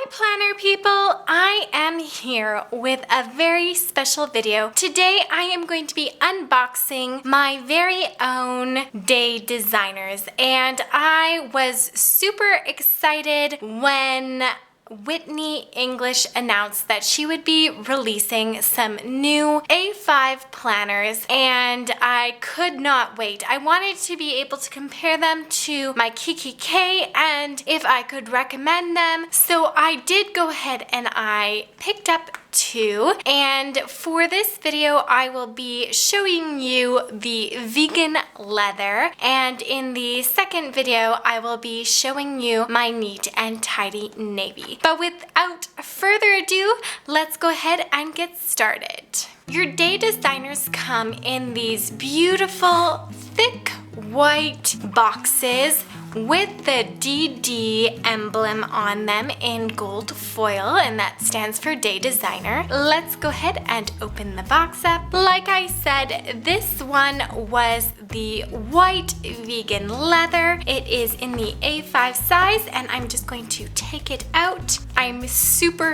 planner people, I am here with a very special video. Today I am going to be unboxing my very own day designers, and I was super excited when Whitney English announced that she would be releasing some new A5 planners, and I could not wait. I wanted to be able to compare them to my KKK and if I could recommend them. So I did go ahead and I picked up two, and for this video I will be showing you the vegan leather, and in the second video I will be showing you my neat and tidy navy. But without further ado, let's go ahead and get started. Your day designers come in these beautiful thick white boxes with the DD emblem on them in gold foil, and that stands for day designer. Let's go ahead and open the box up. Like I said, this one was the white vegan leather. It is in the A5 size, and I'm just going to take it out. I'm super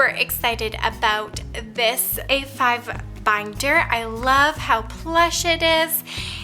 excited about this A5 binder. I love how plush it is.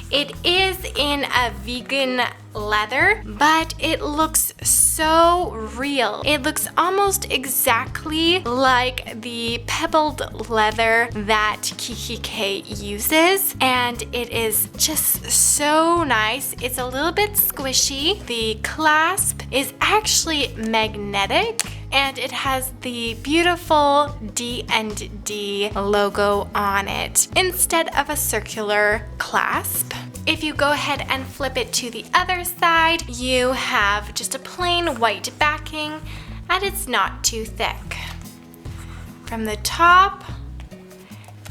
It is in a vegan leather, but it looks so real. It looks almost exactly like the pebbled leather that KKK uses, and it is just so nice. It's a little bit squishy. The clasp is actually magnetic, and it has the beautiful D&D logo on it instead of a circular clasp. If you go ahead and flip it to the other side, you have just a plain white backing, and it's not too thick. From the top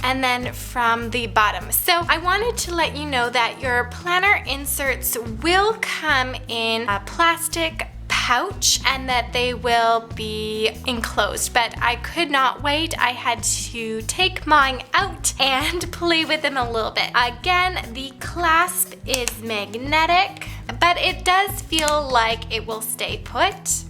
and then from the bottom. So I wanted to let you know that your planner inserts will come in a plastic pouch and that they will be enclosed, but I could not wait. I had to take mine out and play with them a little bit. Again, the clasp is magnetic, but it does feel like it will stay put.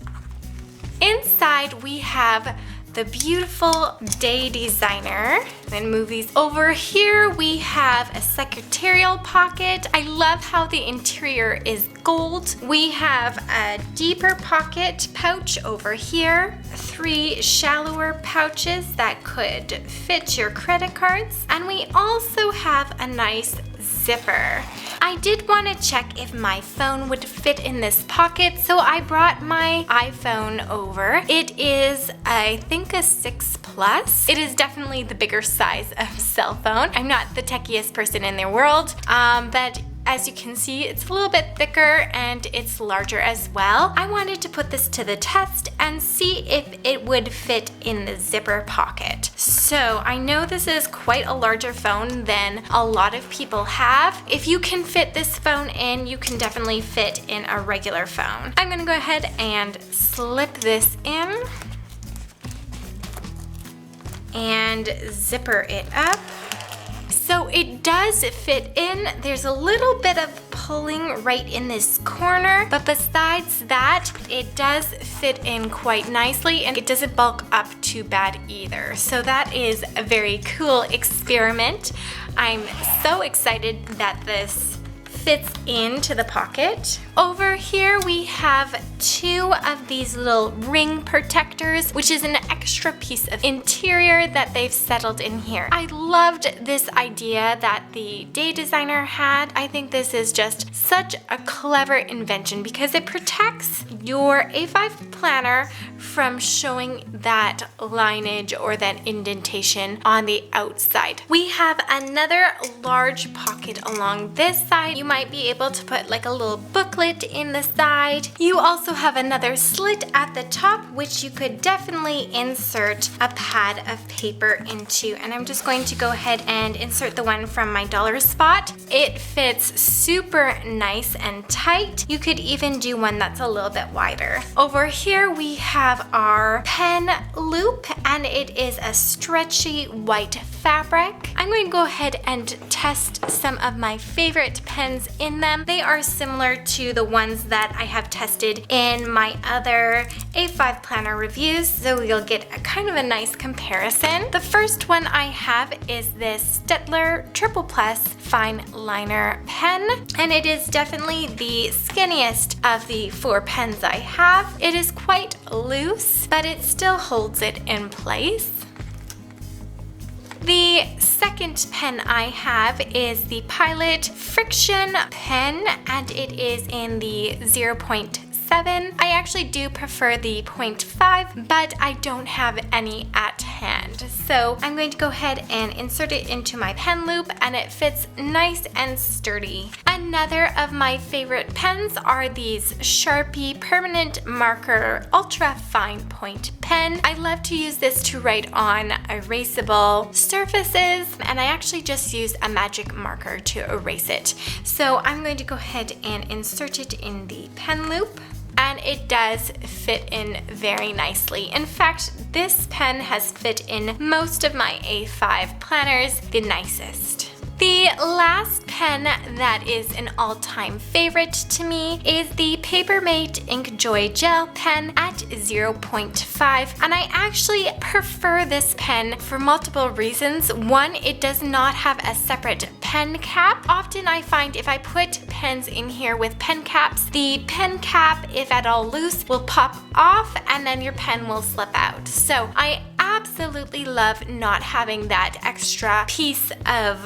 Inside we have the beautiful day designer. Then move these over. Here we have a secretarial pocket. I love how the interior is gold. We have a deeper pocket pouch over here, 3 shallower pouches that could fit your credit cards, and we also have a nice zipper. I did want to check if my phone would fit in this pocket, so I brought my iPhone over. It is, I think, a 6 Plus. It is definitely the bigger size of cell phone. I'm not the techiest person in the world, but as you can see, it's a little bit thicker and it's larger as well. I wanted to put this to the test and see if it would fit in the zipper pocket. So I know this is quite a larger phone than a lot of people have. If you can fit this phone in, you can definitely fit in a regular phone. I'm gonna go ahead and slip this in and zipper it up. So it does fit in. There's a little bit of pulling right in this corner, but besides that, it does fit in quite nicely, and it doesn't bulk up too bad either. So that is a very cool experiment. I'm so excited that this fits into the pocket. Over here we have 2 of these little ring protectors, which is an extra piece of interior that they've settled in here. I loved this idea that the day designer had. I think this is just such a clever invention because it protects your A5 planner from showing that lineage or that indentation on the outside. We have another large pocket along this side. You might be able to put like a little booklet in the side. You also have another slit at the top, which you could definitely insert a pad of paper into, and I'm just going to go ahead and insert the one from my dollar spot. It fits super nice and tight. You could even do one that's a little bit wider. Over here we have our pen loop, and it is a stretchy white fabric. I'm going to go ahead and test some of my favorite pens pens in them. They are similar to the ones that I have tested in my other A5 planner reviews, so you'll get a kind of a nice comparison. The first one I have is this Staedtler Triple Plus Fine Liner pen, and it is definitely the skinniest of the 4 pens I have. It is quite loose, but it still holds it in place. The second pen I have is the Pilot Friction pen, and it is in the 0.7. I actually do prefer the 0.5, but I don't have any at hand. So I'm going to go ahead and insert it into my pen loop, and it fits nice and sturdy. Another of my favorite pens are these Sharpie Permanent Marker Ultra Fine Point pen. I love to use this to write on erasable surfaces, and I actually just use a magic marker to erase it. So I'm going to go ahead and insert it in the pen loop. And it does fit in very nicely. In fact, this pen has fit in most of my A5 planners the nicest. The last pen that is an all-time favorite to me is the Papermate Ink Joy Gel pen at 0.5, and I actually prefer this pen for multiple reasons. One, it does not have a separate pen cap. Often I find if I put pens in here with pen caps, the pen cap, if at all loose, will pop off and then your pen will slip out. So I absolutely love not having that extra piece of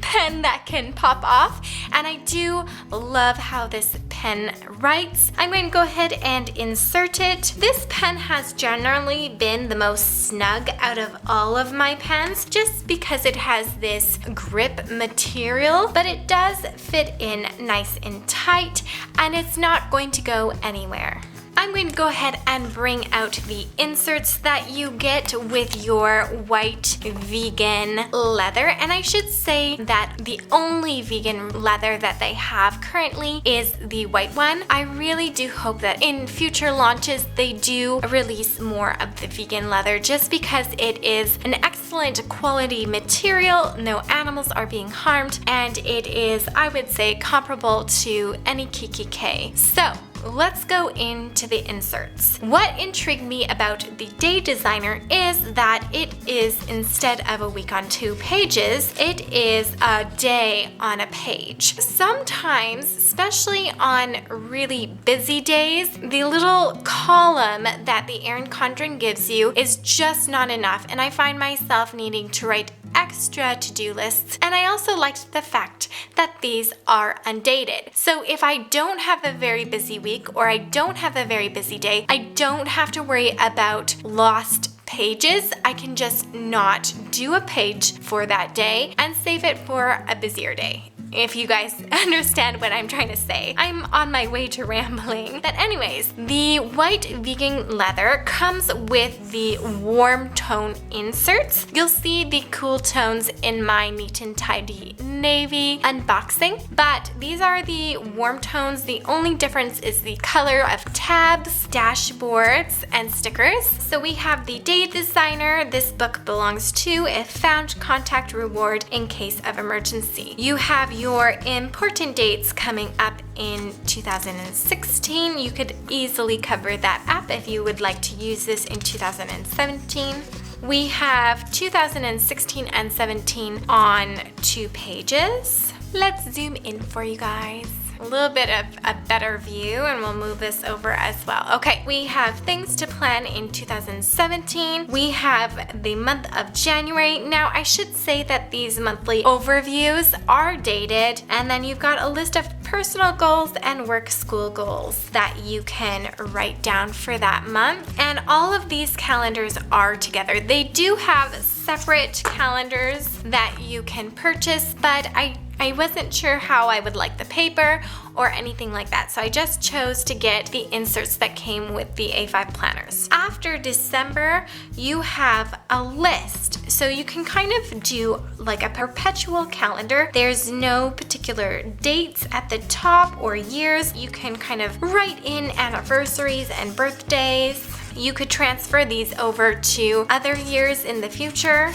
pen that can pop off, and I do love how this pen writes. I'm going to go ahead and insert it. This pen has generally been the most snug out of all of my pens just because it has this grip material, but it does fit in nice and tight, and it's not going to go anywhere. I'm going to go ahead and bring out the inserts that you get with your white vegan leather. And I should say that the only vegan leather that they have currently is the white one. I really do hope that in future launches they do release more of the vegan leather just because it is an excellent quality material. No animals are being harmed, and it is, I would say, comparable to any KKK. So let's go into the inserts. What intrigued me about the Day Designer is that it is, instead of a week on 2 pages, it is a day on a page. Sometimes, especially on really busy days, the little column that the Erin Condren gives you is just not enough, and I find myself needing to write extra to-do lists. And I also liked the fact that these are undated. So if I don't have a very busy week or I don't have a very busy day, I don't have to worry about lost pages. I can just not do a page for that day and save it for a busier day. If you guys understand what I'm trying to say. I'm on my way to rambling. But anyways, the white vegan leather comes with the warm tone inserts. You'll see the cool tones in my neat and tidy navy unboxing, but these are the warm tones. The only difference is the color of tabs, dashboards, and stickers. So we have the Day Designer. This book belongs to If Found, Contact Reward in Case of Emergency. You have your important dates coming up in 2016. You could easily cover that up if you would like to use this in 2017. We have 2016 and 17 on 2 pages. Let's zoom in for you guys. A little bit of a better view, and we'll move this over as well. Okay, we have things to plan in 2017. We have the month of January. Now, I should say that these monthly overviews are dated, and then you've got a list of personal goals and work school goals that you can write down for that month. And all of these calendars are together. They do have separate calendars that you can purchase, but I wasn't sure how I would like the paper or anything like that, so I just chose to get the inserts that came with the A5 planners. After December, you have a list, so you can kind of do like a perpetual calendar. There's no particular dates at the top or years. You can kind of write in anniversaries and birthdays. You could transfer these over to other years in the future.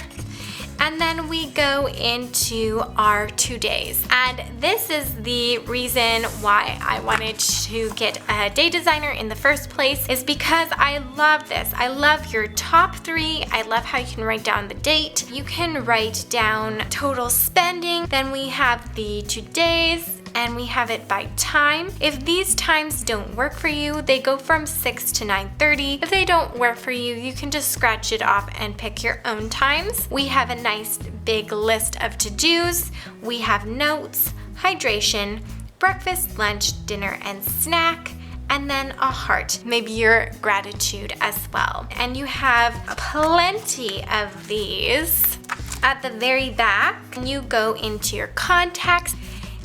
And then we go into our 2 days. And this is the reason why I wanted to get a day designer in the first place, is because I love this. I love your top 3. I love how you can write down the date. You can write down total spending. Then we have the 2 days, and we have it by time. If these times don't work for you, they go from 6 to 9:30. If they don't work for you, you can just scratch it off and pick your own times. We have a nice big list of to-dos. We have notes, hydration, breakfast, lunch, dinner, and snack, and then a heart, maybe your gratitude as well. And you have plenty of these. At the very back, you go into your contacts.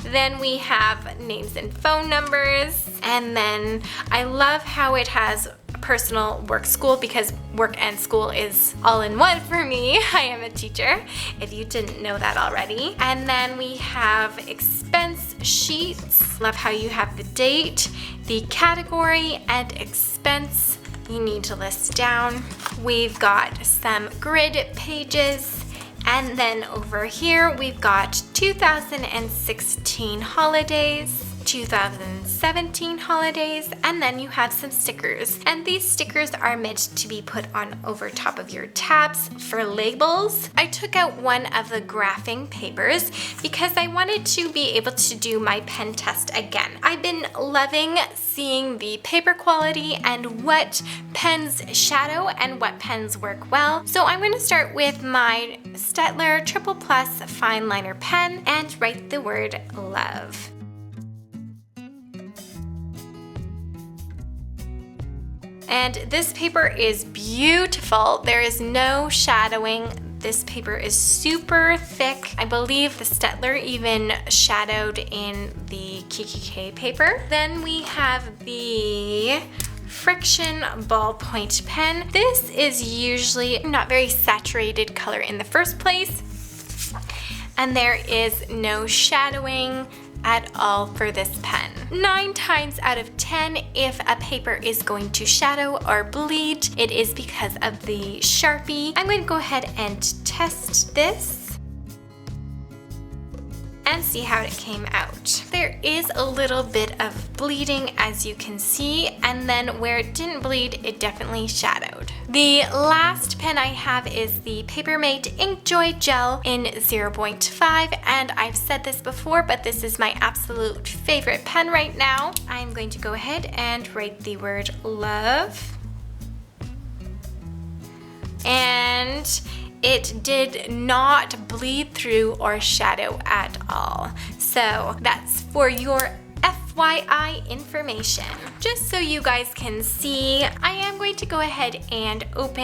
Then we have names and phone numbers. And then I love how it has personal, work, school, because work and school is all in one for me. I am a teacher, if you didn't know that already. And then we have expense sheets. Love how you have the date, the category, and expense you need to list down. We've got some grid pages. And then over here, we've got 2016 holidays, 2017 holidays, and then you have some stickers. And these stickers are meant to be put on over top of your tabs for labels. I took out one of the graphing papers because I wanted to be able to do my pen test again. I've been loving seeing the paper quality and what pens shadow and what pens work well. So I'm going to start with my Staedtler Triple Plus Fine Liner pen and write the word love. And this paper is beautiful. There is no shadowing. This paper is super thick. I believe the Staedtler even shadowed in the KKK paper. Then we have the Friction ballpoint pen. This is usually not very saturated color in the first place. And there is no shadowing at all for this pen. 9 times out of 10, if a paper is going to shadow or bleed, it is because of the Sharpie. I'm going to go ahead and test this and see how it came out. There is a little bit of bleeding, as you can see, and then where it didn't bleed, it definitely shadowed. The last pen I have is the Papermate Inkjoy Gel in 0.5, and I've said this before, but this is my absolute favorite pen right now. I'm going to go ahead and write the word love. And it did not bleed through or shadow at all. So that's for your FYI information. Just so you guys can see, I am going to go ahead and open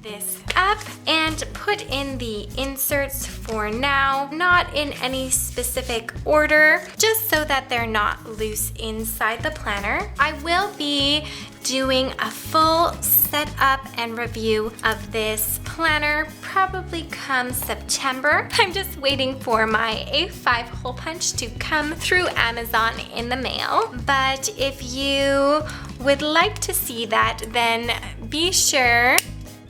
this up and put in the inserts for now, not in any specific order, just so that they're not loose inside the planner. I will be doing a full setup and review of this planner probably come September. I'm just waiting for my A5 hole punch to come through Amazon in the mail. But if you would like to see that, then be sure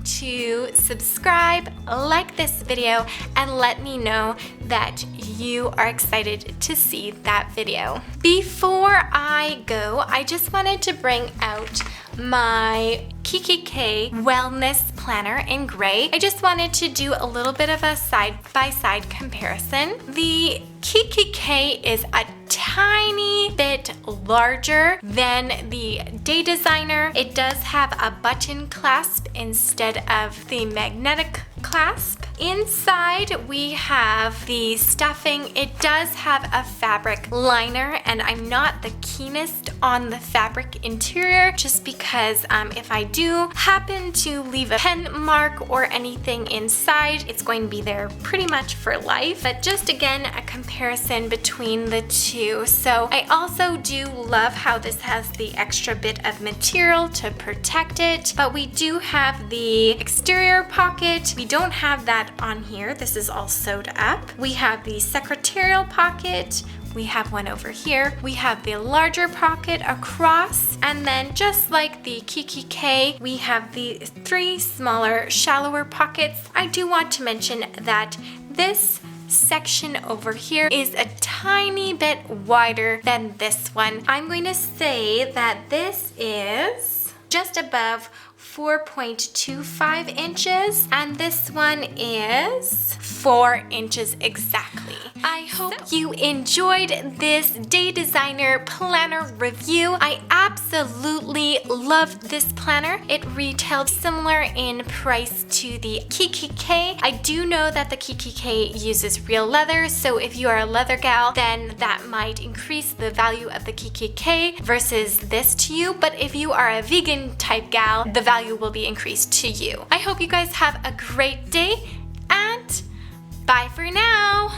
to subscribe, like this video, and let me know that you are excited to see that video. Before I go, I just wanted to bring out my KKK Wellness Planner in gray. I just wanted to do a little bit of a side-by-side comparison. The KKK is a tiny bit larger than the Day Designer. It does have a button clasp instead of the magnetic clasp. Inside we have the stuffing. It does have a fabric liner, and I'm not the keenest on the fabric interior just because if I do happen to leave a pen mark or anything inside, it's going to be there pretty much for life. But just again, a comparison between the two. So I also do love how this has the extra bit of material to protect it, but we do have the exterior pocket. We don't have that on here. This is all sewed up. We have the secretarial pocket. We have one over here. We have the larger pocket across, and then just like the KKK, we have the 3 smaller, shallower pockets. I do want to mention that this section over here is a tiny bit wider than this one. I'm going to say that this is just above 4.25 inches, and this one is 4 inches exactly. I hope you enjoyed this Day Designer planner review. I absolutely loved this planner. It retailed similar in price to the KKK. I do know that the KKK uses real leather, so if you are a leather gal, then that might increase the value of the KKK versus this to you. But if you are a vegan type gal, the value will be increased to you. I hope you guys have a great day, and bye for now.